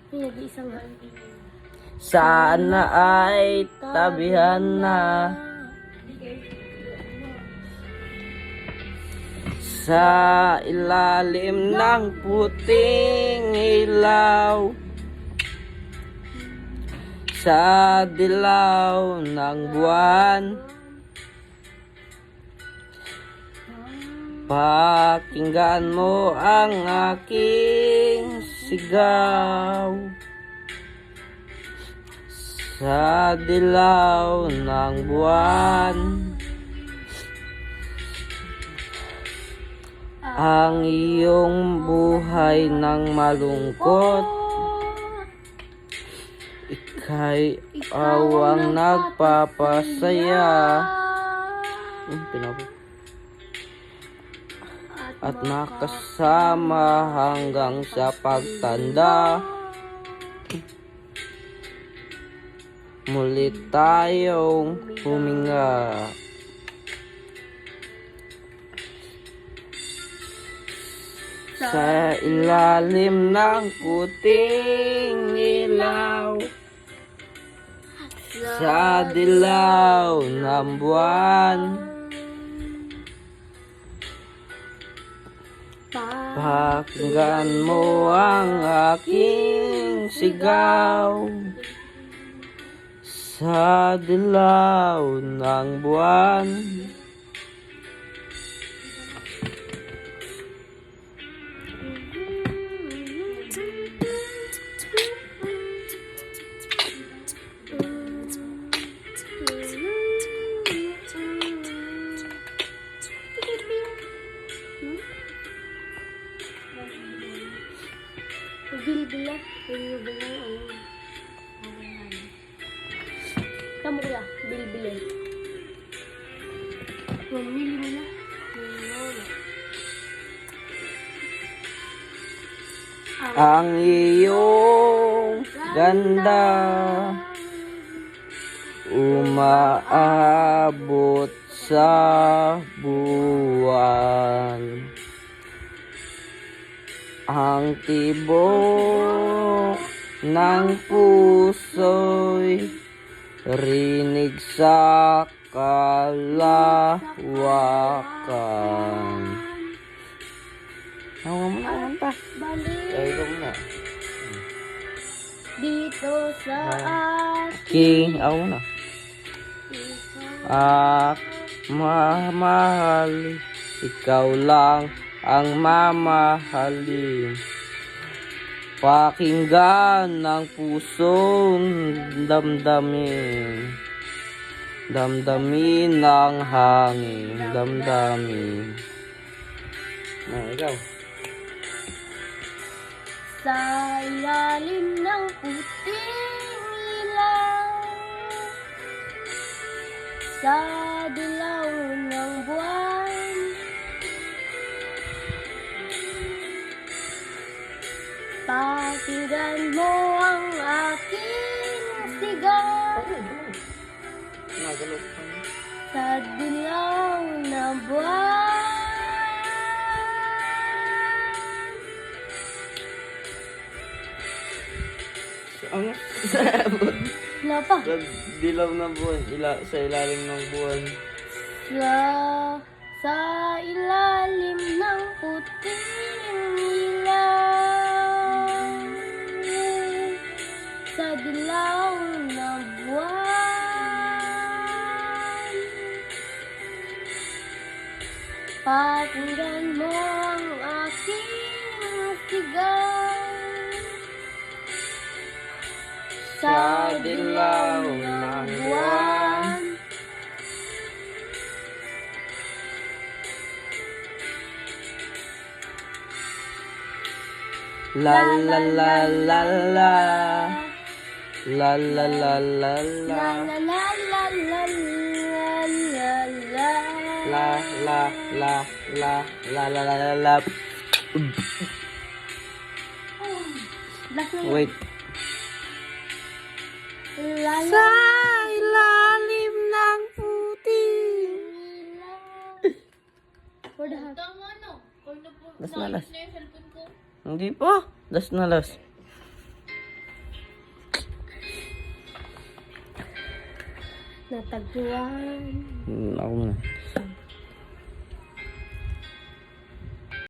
Pinag-iisang Sana ay tabihan na sa ilalim ng puting ilaw, sa dilaw ng buwan. Pakinggan mo ang aking sigaw, sa dilaw ng buwan. Ang iyong buhay ng malungkot, ika'y awang nagpapasaya. At nakasama hanggang sa pagtanda. Muli tayong huminga. Sa ilalim ng puting ilaw, sa dilaw ng buwan. Pakinggan mo ang aking sigaw, sa dilaw ng buwan. Bilbil lah. Kamu kuya, bilbil. Mamili mo na. Ang iyong ganda umaabot sa buwan. Ang tibok ng puso'y rinig sa kalawakan. Tawa mo na kanta. Ay, ikaw muna. Dito sa King, ako muna. Mahal, ikaw lang ang mamahalin. Pakinggan ng pusong damdamin. Damdamin ng hangin. Damdamin. Ikaw. Sa ilalim ng puting ilaw, sa dilaw ng buwan. Pakinggan mo ang aking sigaw, sa dilaw ng buwan. Ang sabot. Kenapa? Sa dilaw ng buwan, sa ilalim ng buwan. Sa ilalim ng puting ilaw, sa dilaw ng buwan. Pakinggan mo ang aking sigaw, Sa dilaw ng buwan. La la la la la. La la la la la. la la la la la la La la la la la la la la la. Wait. Sa ilalim ng puting. Last na last. Hindi pa. Last na last. natagpuan. Ako muna.